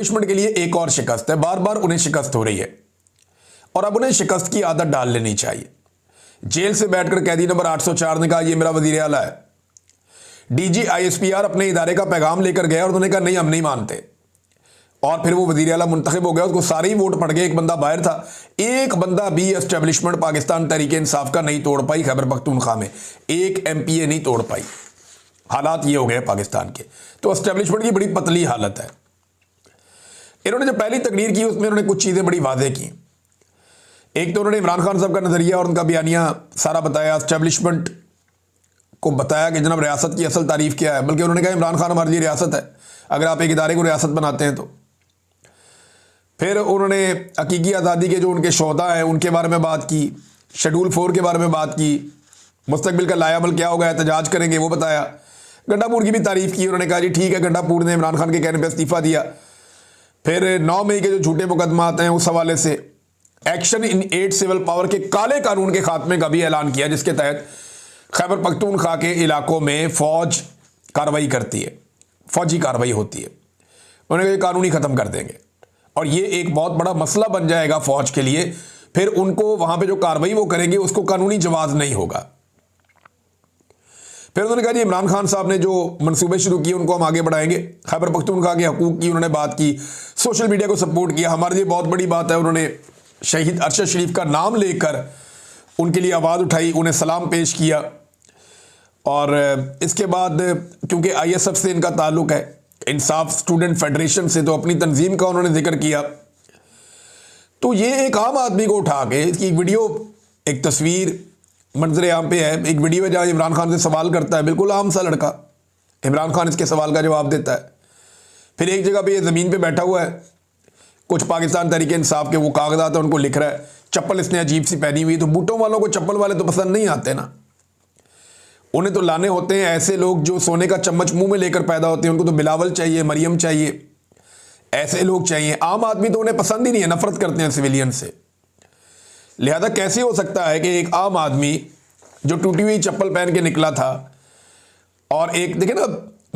दुश्मन के लिए एक और शिकस्त है, बार बार उन्हें शिकस्त हो रही है और अब उन्हें शिकस्त की आदत डाल लेनी चाहिए। जेल से बैठकर कैदी नंबर 804 ने कहा, यह मेरा वजीर आला है। डीजी आईएसपीआर अपने इदारे का पैगाम लेकर गया और उन्होंने कहा नहीं, हम नहीं मानते। और फिर वो वजीर आला मुंतखब हो गया, उसको सारे ही वोट पड़ गए, एक बंदा बाहर था। एक बंदा भी एस्टेब्लिशमेंट पाकिस्तान तहरीक इंसाफ का नहीं तोड़ पाई, खैबर पख्तूनख्वा में एक एमपीए नहीं तोड़ पाई। हालात ये हो गए पाकिस्तान के, तो एस्टेब्लिशमेंट की बड़ी पतली हालत है। इन्होंने जो पहली तकरीर की उसमें उन्होंने कुछ चीज़ें बड़ी वाज़ेह की। एक तो उन्होंने इमरान खान साहब का नज़रिया और उनका बयानिया सारा बताया, एस्टेब्लिशमेंट को बताया कि जनाब रियासत की असल तारीफ क्या है। बल्कि उन्होंने कहा इमरान खान हमारे लिए रियासत है, अगर आप एक इदारे को रियासत बनाते हैं तो। फिर उन्होंने हकीकी आज़ादी के जो उनके शोहदा हैं उनके बारे में बात की, शेड्यूल 4 के बारे में बात की, मुस्तकबिल का लायाबल क्या होगा, एहतजाज करेंगे वो बताया। गंडापुर की भी तारीफ़ की, उन्होंने कहा जी ठीक है, गंडापुर ने इमरान खान के कहने पर इस्तीफ़ा दिया। फिर 9 मई के जो झूठे मुकदमात हैं उस हवाले से एक्शन इन 8 सिविल पावर के काले कानून के खात्मे का भी ऐलान किया, जिसके तहत खैबर पख्तूनख्वा के इलाकों में फ़ौज कार्रवाई करती है, फौजी कार्रवाई होती है। उन्होंने कहा कानूनी ख़त्म कर देंगे और ये एक बहुत बड़ा मसला बन जाएगा फ़ौज के लिए। फिर उनको वहाँ पे जो कार्रवाई वो करेंगे उसको कानूनी जवाज़ नहीं होगा। फिर उन्होंने कहा जी इमरान खान साहब ने जो मंसूबे शुरू किए उनको हम आगे बढ़ाएंगे। खैबर पख्तूनख्वा के हकूक़ की उन्होंने बात की, सोशल मीडिया को सपोर्ट किया। हमारे लिए बहुत बड़ी बात है, उन्होंने शहीद अरशद शरीफ का नाम लेकर उनके लिए आवाज़ उठाई, उन्हें सलाम पेश किया। और इसके बाद क्योंकि आईएसएफ से इनका ताल्लुक़ है, इंसाफ स्टूडेंट फेडरेशन से, तो अपनी तंजीम का उन्होंने जिक्र किया। तो ये एक आम आदमी को उठा के इसकी वीडियो, एक तस्वीर मंजर आम पे है, एक वीडियो है जहाँ इमरान खान से सवाल करता है, बिल्कुल आम सा लड़का। इमरान खान इसके सवाल का जवाब देता है। फिर एक जगह पे ये ज़मीन पे बैठा हुआ है, कुछ पाकिस्तान तहरीक इंसाफ के वो कागजात है उनको लिख रहा है। चप्पल इसने अजीब सी पहनी हुई, तो बूटों वालों को चप्पल वाले तो पसंद नहीं आते ना, उन्हें तो लाने होते हैं ऐसे लोग जो सोने का चम्मच मुंह में लेकर पैदा होते हैं। उनको तो बिलावल चाहिए, मरियम चाहिए, ऐसे लोग चाहिए। आम आदमी तो उन्हें पसंद ही नहीं है, नफरत करते हैं सिविलियन से। लिहाजा कैसे हो सकता है कि एक आम आदमी जो टूटी हुई चप्पल पहन के निकला था, और एक देखिए ना,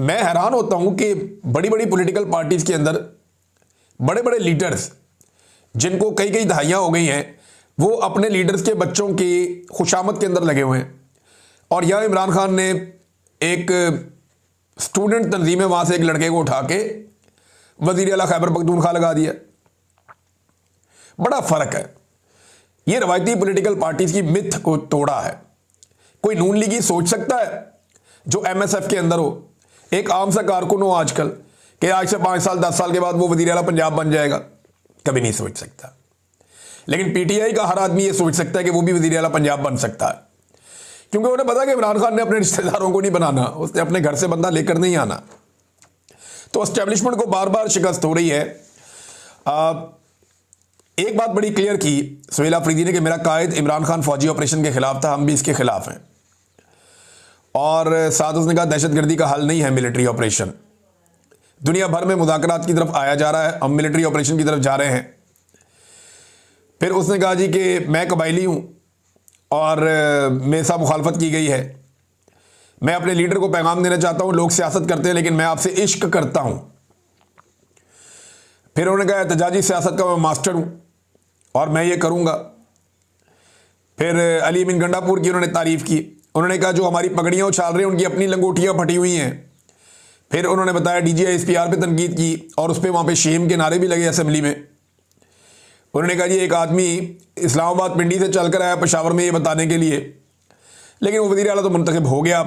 मैं हैरान होता हूं कि बड़ी बड़ी पॉलिटिकल पार्टीज़ के अंदर बड़े बड़े लीडर्स जिनको कई कई दहाइयाँ हो गई हैं, वो अपने लीडर्स के बच्चों की खुशामद के अंदर लगे हुए हैं। और यहाँ इमरान खान ने एक स्टूडेंट तंजीम है, वहाँ से एक लड़के को उठा के वज़ीर आला खैबर पख्तूनख्वा लगा दिया। बड़ा फ़र्क है। ये रवायती पॉलिटिकल पार्टीज़ की मिथ को तोड़ा है। कोई नून लीगी सोच सकता है जो एमएसएफ के अंदर हो, एक आम सा कारकुन हो आजकल, कि आज से 5 साल 10 साल के बाद वो वज़ीर आला पंजाब बन जाएगा? कभी नहीं सोच सकता। लेकिन पीटीआई का हर आदमी ये सोच सकता है कि वो भी वज़ीर आला पंजाब बन सकता है, क्योंकि उन्हें पता है कि इमरान खान ने अपने रिश्तेदारों को नहीं बनाना, उसने अपने घर से बंदा लेकर नहीं आना। तो एस्टेब्लिशमेंट को बार बार शिकस्त हो रही है। एक बात बड़ी क्लियर की सुहेल अफरीदी ने कि मेरा कायद इमरान खान फौजी ऑपरेशन के खिलाफ था, हम भी इसके खिलाफ हैं। और साथ उसने कहा दहशतगर्दी का हल नहीं है मिलिट्री ऑपरेशन। दुनिया भर में मुज़ाकरात की तरफ आया जा रहा है, हम मिलिट्री ऑपरेशन की तरफ जा रहे हैं। फिर उसने कहा जी कि मैं कबायली हूँ और मेरे साथ मुखालफत की गई है, मैं अपने लीडर को पैगाम देना चाहता हूँ, लोग सियासत करते हैं लेकिन मैं आपसे इश्क करता हूँ। फिर उन्होंने कहा एहतजाजी सियासत का मैं मास्टर हूँ और मैं ये करूँगा। फिर अली अमीन गंडापुर की उन्होंने तारीफ़ की, उन्होंने कहा जो हमारी पगड़ियाँ उछाल रहे हैं उनकी अपनी लंगोटियाँ फटी हुई हैं। फिर उन्होंने बताया डीजी आईएसपीआर पे तनकीद की और उस पर वहाँ पे शेम के नारे भी लगे असेंबली में। उन्होंने कहा जी एक आदमी इस्लामाबाद पिंडी से चलकर आया पेशावर में ये बताने के लिए, लेकिन वो वज़ीर आला तो मुंतखब हो गया।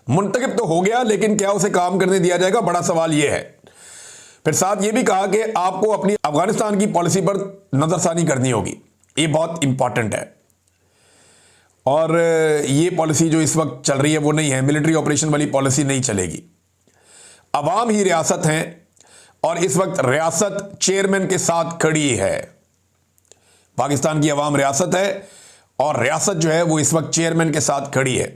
मुंतखब तो हो गया, लेकिन क्या उसे काम करने दिया जाएगा? बड़ा सवाल ये है। फिर साथ ये भी कहा कि आपको अपनी अफगानिस्तान की पॉलिसी पर नज़रसानी करनी होगी, ये बहुत इंपॉर्टेंट है। और ये पॉलिसी जो इस वक्त चल रही है वो नहीं है, मिलिट्री ऑपरेशन वाली पॉलिसी नहीं चलेगी। अवाम ही रियासत हैं और इस वक्त रियासत चेयरमैन के साथ खड़ी है। पाकिस्तान की अवाम रियासत है और रियासत जो है वो इस वक्त चेयरमैन के साथ खड़ी है।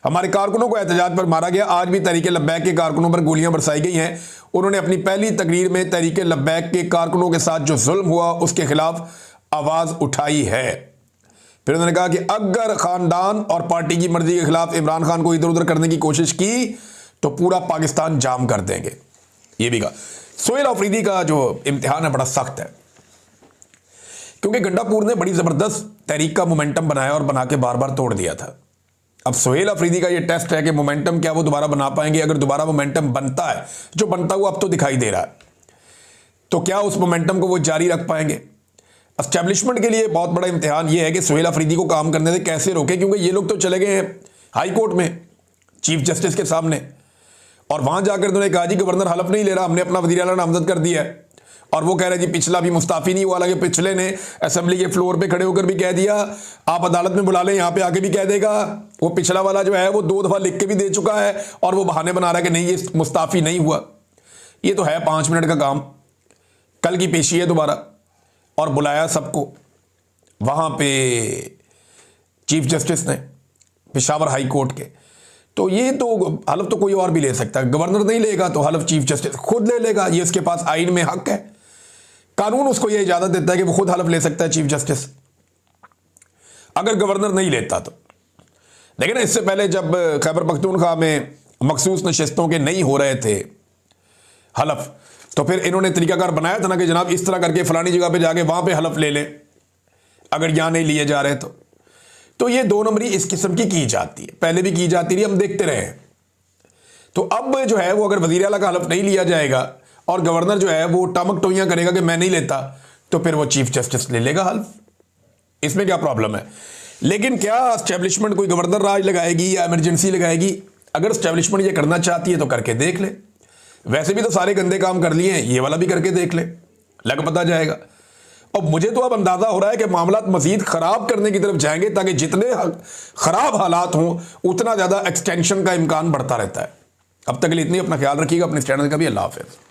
हमारे कारकुनों को एहतजाज पर मारा गया, आज भी तहरीक लब्बैक के कारकुनों पर गोलियां बरसाई गई हैं। उन्होंने अपनी पहली तकरीर में तहरीक लब्बैक के कारकुनों के साथ जो जुल्म हुआ उसके खिलाफ आवाज़ उठाई है। फिर उन्होंने कहा कि अगर ख़ानदान और पार्टी की मर्जी के खिलाफ इमरान खान को इधर उधर करने की कोशिश की तो पूरा पाकिस्तान जाम कर देंगे, ये भी कहा। सोहेल अफरीदी का जो इम्तिहान है बड़ा सख्त है, क्योंकि गंडापुर ने बड़ी ज़बरदस्त तहरीक का मोमेंटम बनाया और बना के बार बार तोड़ दिया था। अब सोहेल अफरीदी का ये टेस्ट है कि मोमेंटम क्या वो दोबारा बना पाएंगे। अगर दोबारा मोमेंटम बनता है, जो बनता हुआ अब तो दिखाई दे रहा है, तो क्या उस मोमेंटम को वो जारी रख पाएंगे। एस्टेब्लिशमेंट के लिए बहुत बड़ा इम्तिहान ये है कि सोहेल अफरीदी को काम करने से कैसे रोके, क्योंकि ये लोग तो चले गए हैं हाई कोर्ट में चीफ जस्टिस के सामने, और वहां जाकर उन्होंने कहा जी गवर्नर हलफ नहीं ले रहा, हमने अपना वज़ीर आला नामजद कर दिया है। और वो कह रहे जी पिछला भी मुस्ताफ़ी नहीं हुआ, हालांकि पिछले ने असेंबली के फ्लोर पे खड़े होकर भी कह दिया, आप अदालत में बुला लें, यहाँ पे आके भी कह देगा। वो पिछला वाला जो है वो 2 दफ़ा लिख के भी दे चुका है और वो बहाने बना रहा है कि नहीं ये मुस्ताफ़ी नहीं हुआ। ये तो है 5 मिनट का काम। कल की पेशी है दोबारा, और बुलाया सबको वहाँ पे चीफ जस्टिस ने पेशावर हाई कोर्ट के। तो ये तो हलफ तो कोई और भी ले सकता है, गवर्नर नहीं लेगा तो हलफ चीफ जस्टिस खुद ले लेगा। ये इसके पास आइन में हक है, कानून उसको ये इजाजत देता है कि वो खुद हलफ ले सकता है चीफ जस्टिस, अगर गवर्नर नहीं लेता तो। लेकिन इससे पहले जब खैबर पख्तूनख्वा में मखसूस नशिस्तों के नहीं हो रहे थे हलफ, तो फिर इन्होंने तरीकाकार बनाया था ना कि जनाब इस तरह करके फलानी जगह पे जाके वहां पे हलफ ले लें अगर यहां नहीं लिए जा रहे तो ये 2 नंबरी इस किस्म की जाती है, पहले भी की जाती रही, हम देखते रहे हैं। तो अब जो है वो अगर वज़ीर आला का हलफ नहीं लिया जाएगा और गवर्नर जो है वो टमक टोइयां करेगा कि मैं नहीं लेता, तो फिर वो चीफ जस्टिस ले लेगा हल्फ। इसमें क्या प्रॉब्लम है। लेकिन क्या एस्टेब्लिशमेंट कोई गवर्नर राज लगाएगी या इमरजेंसी लगाएगी? अगर एस्टेब्लिशमेंट ये करना चाहती है तो करके देख ले। वैसे भी तो सारे गंदे काम कर लिए हैं, ये वाला भी करके देख ले, लग पता जाएगा। और मुझे तो अब अंदाजा हो रहा है कि मामलात मजीद खराब करने की तरफ जाएंगे, ताकि जितने खराब हालात हों उतना ज्यादा एक्सटेंशन का इम्कान बढ़ता रहता है। अब तक के लिए इतनी, अपना ख्याल रखिएगा, अपने चैनल का भी। अल्लाह हाफिज़।